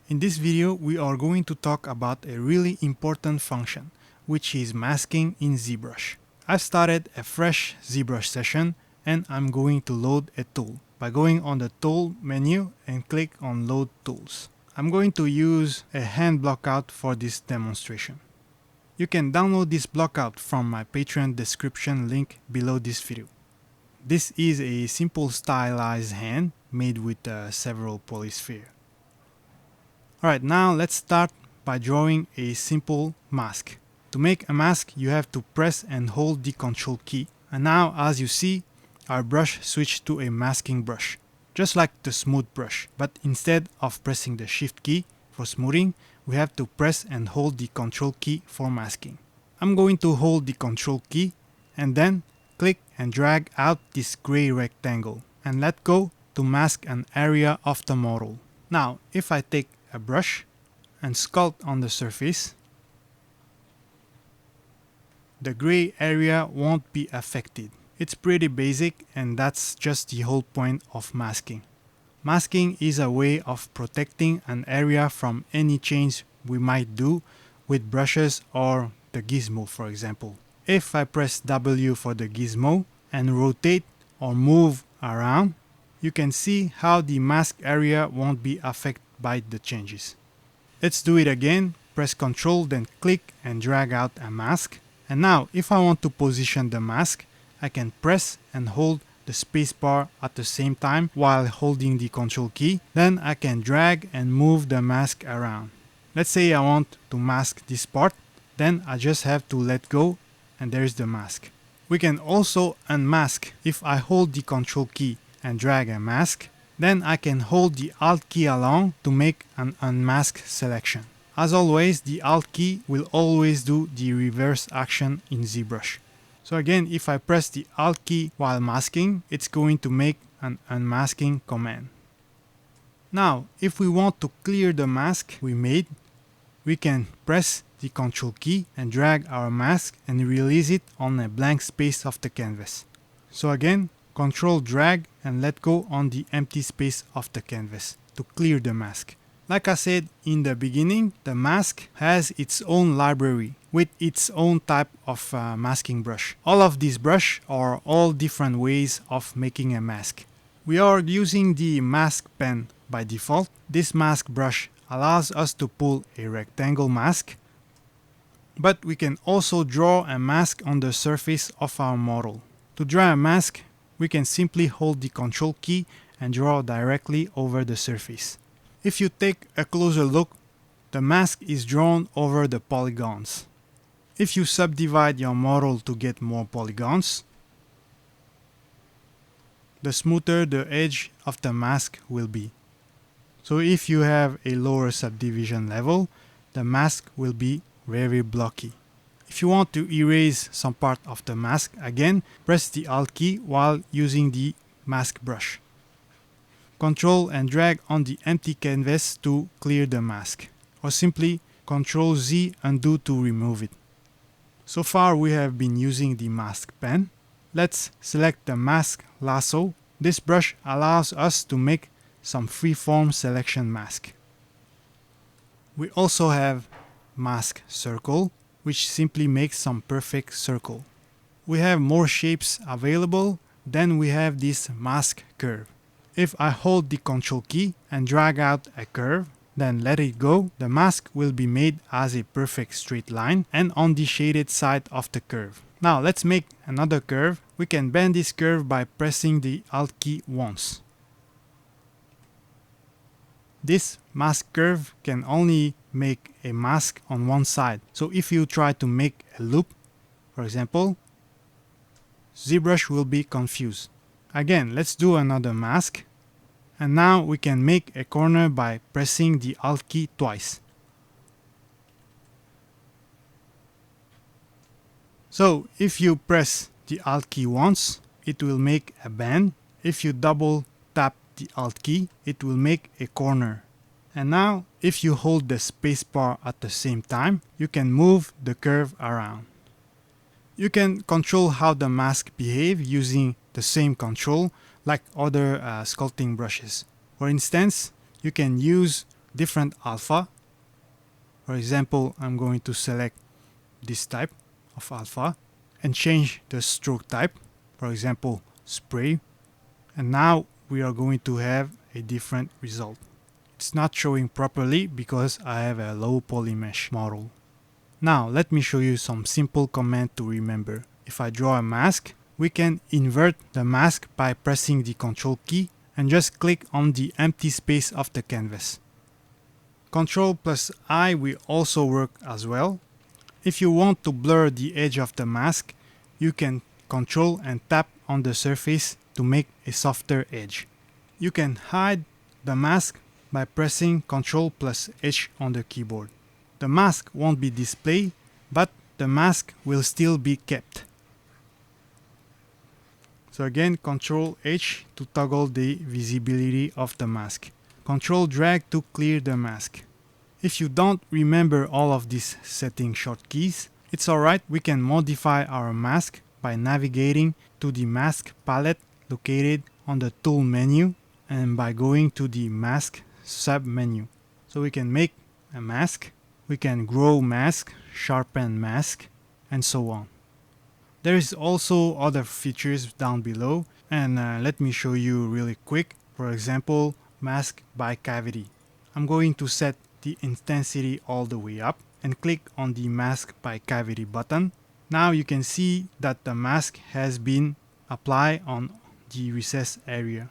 In this video, we are going to talk about a really important function, which is masking in Zbrush. I've started a fresh Zbrush session and I'm going to load a tool by going on the tool menu and click on load tools. I'm going to use a hand blockout for this demonstration. You can download this blockout from my Patreon description link below this video. This is a simple stylized hand made with several polysphere. Alright, now let's start by drawing a simple mask. To make a mask, you have to press and hold the Control key. And now, as you see, our brush switched to a masking brush, just like the smooth brush. But instead of pressing the Shift key for smoothing, we have to press and hold the Control key for masking. I'm going to hold the Control key and then click and drag out this gray rectangle and let go to mask an area of the model. Now, if I take a brush and sculpt on the surface, the gray area won't be affected. It's pretty basic, and that's just the whole point of masking. Masking is a way of protecting an area from any change we might do with brushes or the gizmo, for example. If I press W for the gizmo and rotate or move around, you can see how the mask area won't be affected by the changes. Let's do it again. Press Ctrl, then click and drag out a mask. And now, if I want to position the mask, I can press and hold the spacebar at the same time while holding the Control key. Then I can drag and move the mask around. Let's say I want to mask this part. Then I just have to let go and there's the mask. We can also unmask. If I hold the Control key and drag a mask, then I can hold the Alt key along to make an unmask selection. As always, the Alt key will always do the reverse action in Zbrush. So again, if I press the Alt key while masking, it's going to make an unmasking command. Now, if we want to clear the mask we made, we can press the Control key and drag our mask and release it on a blank space of the canvas. So again, Control drag and let go on the empty space of the canvas to clear the mask. Like I said in the beginning, the mask has its own library with its own type of masking brush. All of these brushes are all different ways of making a mask. We are using the mask pen by default. This mask brush allows us to pull a rectangle mask, but we can also draw a mask on the surface of our model. To draw a mask, we can simply hold the Control key and draw directly over the surface. If you take a closer look, the mask is drawn over the polygons. If you subdivide your model to get more polygons, the smoother the edge of the mask will be. So if you have a lower subdivision level, the mask will be very blocky. If you want to erase some part of the mask, again, press the Alt key while using the mask brush. Control and drag on the empty canvas to clear the mask, or simply Ctrl Z undo to remove it. So far we have been using the mask pen. Let's select the mask Lasso. This brush allows us to make some freeform selection mask. We also have mask circle, which simply makes some perfect circle. We have more shapes available. Then we have this mask curve. If I hold the Control key and drag out a curve, then let it go, the mask will be made as a perfect straight line and on the shaded side of the curve. Now let's make another curve. We can bend this curve by pressing the Alt key once. This mask curve can only make a mask on one side. So if you try to make a loop, for example, Zbrush will be confused. Again, let's do another mask. And now we can make a corner by pressing the Alt key twice. So if you press the Alt key once, it will make a bend. If you double tap the Alt key, it will make a corner. And now, if you hold the spacebar at the same time, you can move the curve around. You can control how the mask behaves using the same control like other sculpting brushes. For instance, you can use different alpha. For example, I'm going to select this type of alpha and change the stroke type, for example, spray. And now we are going to have a different result. It's not showing properly because I have a low polymesh model. Now let me show you some simple command to remember. If I draw a mask, we can invert the mask by pressing the Ctrl key and just click on the empty space of the canvas. Ctrl plus I will also work as well. If you want to blur the edge of the mask, you can Ctrl and tap on the surface to make a softer edge. You can hide the mask by pressing Ctrl plus H on the keyboard. The mask won't be displayed, but the mask will still be kept. So again, Ctrl H to toggle the visibility of the mask. Ctrl drag to clear the mask. If you don't remember all of these setting shortkeys, it's alright, we can modify our mask by navigating to the mask palette located on the tool menu and by going to the mask sub menu. So we can make a mask, we can grow mask, sharpen mask, and so on. There is also other features down below, and let me show you really quick. For example, mask by cavity. I'm going to set the intensity all the way up and click on the mask by cavity button. Now you can see that the mask has been applied on the recessed area.